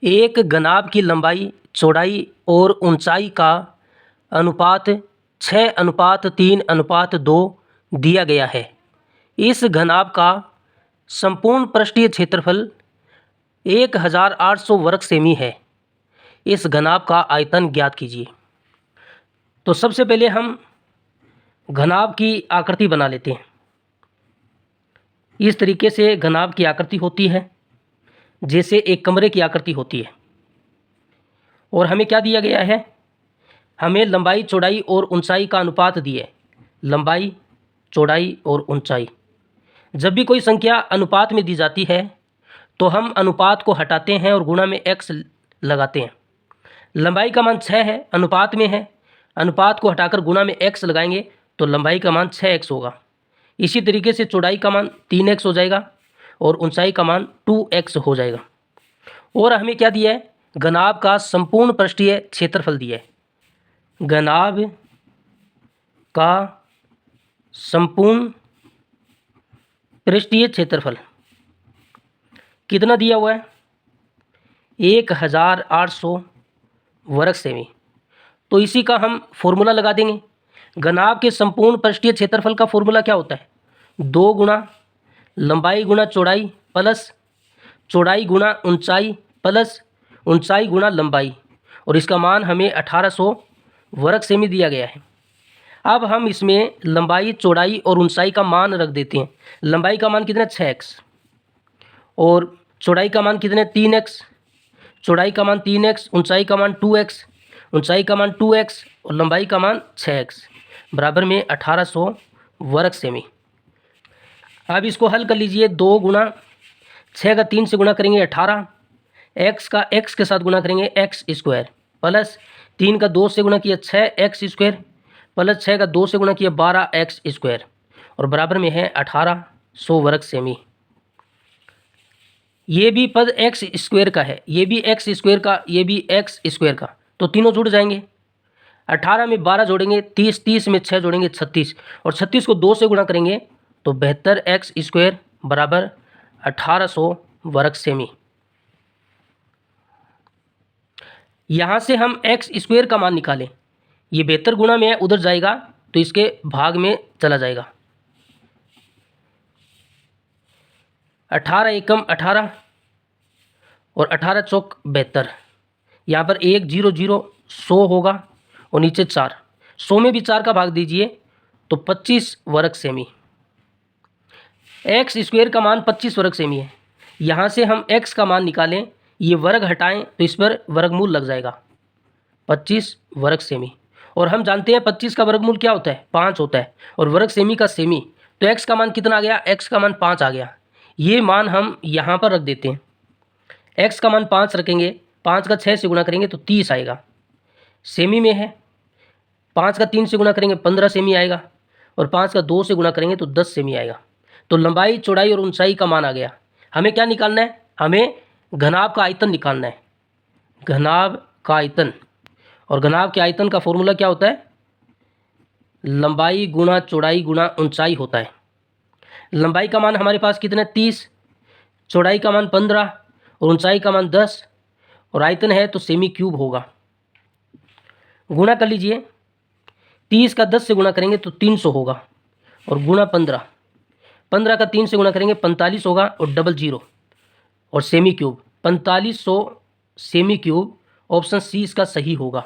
एक घनाभ की लंबाई, चौड़ाई और ऊंचाई का अनुपात 6:3:2 दिया गया है। इस घनाभ का संपूर्ण पृष्ठीय क्षेत्रफल 1800 वर्ग सेमी है। इस घनाभ का आयतन ज्ञात कीजिए। तो सबसे पहले हम घनाभ की आकृति बना लेते हैं। इस तरीके से घनाभ की आकृति होती है, जैसे एक कमरे की आकृति होती है। और हमें क्या दिया गया है? हमें लंबाई, चौड़ाई और ऊंचाई का अनुपात दिए। लंबाई, चौड़ाई और ऊंचाई। जब भी कोई संख्या अनुपात में दी जाती है तो हम अनुपात को हटाते हैं और गुणा में x लगाते हैं। लंबाई का मान 6 है, अनुपात में है। अनुपात को हटाकर गुणा में x लगाएंगे तो लंबाई का मान 6x होगा। इसी तरीके से चौड़ाई का मान 3x हो जाएगा और ऊंचाई का मान 2x हो जाएगा। और हमें क्या दिया है? घनाभ का संपूर्ण पृष्ठीय क्षेत्रफल दिया है। घनाभ का संपूर्ण पृष्ठीय क्षेत्रफल कितना दिया हुआ है? 1800 वर्ग सेमी। तो इसी का हम फॉर्मूला लगा देंगे। घनाभ के संपूर्ण पृष्ठीय क्षेत्रफल का फॉर्मूला क्या होता है? 2 गुणा लंबाई गुणा चौड़ाई प्लस चौड़ाई गुणा ऊंचाई प्लस ऊंचाई गुणा लंबाई, और इसका मान हमें 1800 वर्ग सेमी दिया गया है। अब हम इसमें लंबाई, चौड़ाई और ऊंचाई का मान रख देते हैं। लंबाई का मान कितना? 6x। और चौड़ाई का मान कितने? 3x। चौड़ाई का मान 3x, ऊंचाई का मान 2x, ऊंचाई का मान 2x और लंबाई का मान 6x बराबर में 1800 वर्ग सेमी। अब इसको हल कर लीजिए। 2 गुणा 6 का 3 से गुणा करेंगे 18, x का x के साथ गुणा करेंगे x स्क्वायर, प्लस 3 का 2 से गुणा किया 6x स्क्वायर, प्लस 6 का 2 से गुणा किया 12x स्क्वायर, और बराबर में है 1800 वर्ग सेमी। ये भी पद x स्क्वायर का है, ये भी x स्क्वायर का, ये भी x स्क्वायर का, तो तीनों जुड़ जाएंगे। 18 में 12 जोड़ेंगे 30, 30 में 6 जोड़ेंगे 36, और 36 को 2 से गुणा करेंगे तो 72x स्क्वायर बराबर 1800 वर्ग सेमी। यहाँ से हम x स्क्वायर का मान निकालें। ये 72 गुणा में है, उधर जाएगा तो इसके भाग में चला जाएगा। 18 एकम 18 और 18 चौक 72। यहाँ पर 1 0 0 100 होगा और नीचे 4। 100 में भी 4 का भाग दीजिए तो 25 वर्ग सेमी। एक्स स्क्वायर का मान 25 वर्ग सेमी है। यहाँ से हम x का मान निकालें, ये वर्ग हटाएं तो इस पर वर्गमूल लग जाएगा 25 वर्ग सेमी। और हम जानते हैं 25 का वर्गमूल क्या होता है? 5 होता है, और वर्ग सेमी का सेमी। तो x का मान कितना आ गया? x का मान 5 आ गया। ये मान हम यहाँ पर रख देते हैं। x का मान 5 रखेंगे, 5 का 6 से गुणा करेंगे तो 30 आएगा, सेमी में है। 5 का 3 से गुणा करेंगे 15 सेमी आएगा, और 5 का 2 से गुणा करेंगे तो 10 सेमी आएगा। तो लंबाई, चौड़ाई और ऊंचाई का मान आ गया। हमें क्या निकालना है? हमें घनाभ का आयतन निकालना है। घनाभ का आयतन, और घनाभ के आयतन का फॉर्मूला क्या होता है? लंबाई गुणा चौड़ाई गुणा ऊंचाई होता है। लंबाई का मान हमारे पास कितना? 30, चौड़ाई का मान 15 और ऊंचाई का मान 10, और आयतन है तो सेमी क्यूब होगा। गुणा कर लीजिए। 30 का 10 से गुणा करेंगे तो 300 होगा, और गुणा 15, 15 का 3 से गुणा करेंगे 45 होगा, और डबल 0 और semi cube 4500 semi cube. Option C इसका सही होगा।